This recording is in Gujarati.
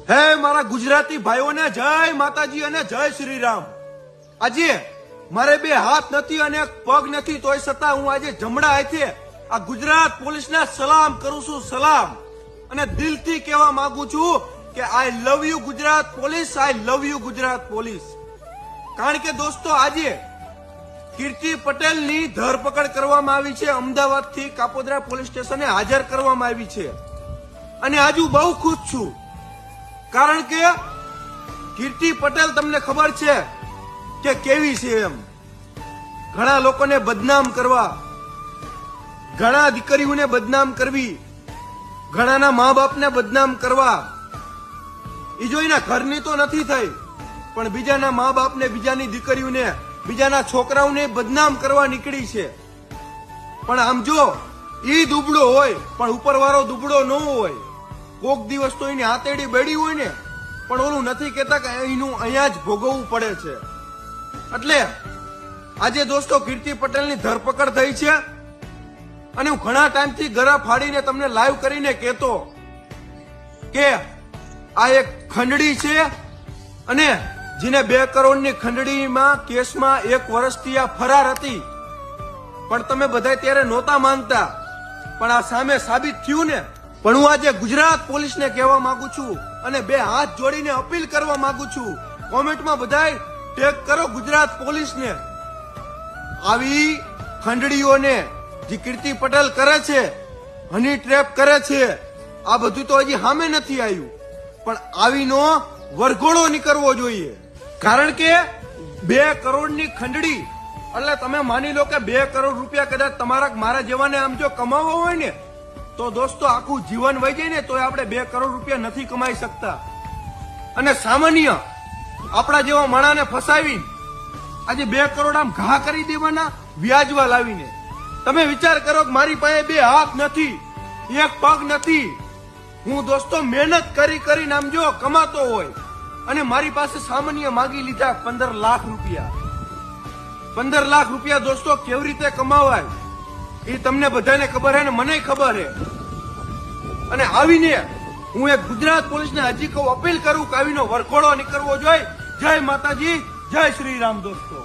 હે મારા ગુજરાતી ભાઈઓને જય માતાજી અને જય શ્રી રામ। આજે મારે બે હાથ નથી અને એક પગ નથી, તોય છતાં હું આજે જમણા હાથે આ ગુજરાત પોલીસને સલામ કરું છું, સલામ। અને દિલથી કહેવા માંગુ છું કે I love you Gujarat police, I love you Gujarat police. કારણ કે દોસ્તો આજે કીર્તિ પટેલની ધરપકડ કરવામાં આવી છે, અમદાવાદથી કાપોદ્રા પોલીસ સ્ટેશને હાજર કરવામાં આવી છે। અને આજે હું બહુ ખુશ છું, કારણ કે કીર્તિ પટેલ તમને ખબર છે કે કેવી છે એમ। ઘણા લોકોને બદનામ કરવા, ઘણા દીકરીઓને બદનામ કરવી, ઘણાના મા બાપને બદનામ કરવા, એ જો એના ઘરની તો નથી થઈ, પણ બીજાના મા બાપને, બીજાની દીકરીઓને, બીજાના છોકરાઓને બદનામ કરવા નીકળી છે। પણ આમ જો ઈ દુબળો હોય પણ ઉપરવાળો દુબળો ન હોય, કોક દિવસ તો એની હાથેડી બેડી હોય ને, પણ ઓલું નથી કેતા કે એનું અહીંયા જ ભોગવવું પડે છે। એટલે આજે દોસ્તો કીર્તિ પટેલની ધરપકડ થઈ છે, અને હું ઘણા ટાઈમથી ગળા ફાડીને તમને લાઈવ કરીને કહેતો કે આ એક ખંડડી છે, અને જેને 2 કરોડની ખંડડીમાં કેસમાં 1 વર્ષથી આ ફરાર હતી, પણ તમે બધા ત્યારે નહોતા માનતા, પણ આ સામે સાબિત થયું ને। પણ હું આજે ગુજરાત પોલીસને કહેવા માંગુ છું અને 2 હાથ જોડીને અપીલ કરવા માંગુ છું, કોમેન્ટમાં બધાય ટેગ કરો ગુજરાત પોલીસને। આવી ખંડડીઓને જે કીર્તિ પટેલ કરે છે, હની ટ્રેપ કરે છે, આ બધું તો હજી સામે નથી આવ્યું, પણ આવીનો વરઘોડો નીકળવો જોઈએ। કારણ કે 2 કરોડની ખંડડી એટલે તમે માની લો કે 2 કરોડ રૂપિયા કદાચ તમારા મારા જેવાને આમ જો કમાવો હોય ને, તો દોસ્તો આખું જીવન વહી જાય ને, તો આપણે 2 કરોડ રૂપિયા નથી કમાઈ શકતા। અને સામાન્ય આપણા જેવા માણાને ફસાવી આજે 2 કરોડ આમ ઘા કરી દેવાના, વ્યાજવા લાવીને। તમે વિચાર કરો કે મારી પાસે 2 હાથ નથી, 1 પગ નથી, હું દોસ્તો મહેનત કરી કરીને આમ જો કમાતો હોય, અને મારી પાસે સામાન્ય માગી લીધા 15 લાખ રૂપિયા। 15 લાખ રૂપિયા દોસ્તો કેવી રીતે કમાવાય એ તમને બધાને ખબર છે ને મને ખબર છે। અને આવીને હું એક ગુજરાત પોલીસને હજી કહું, અપીલ કરું કે આવીનો વરઘોડો નીકળવો જોઈએ। જય માતાજી, જય શ્રી રામ દોસ્તો।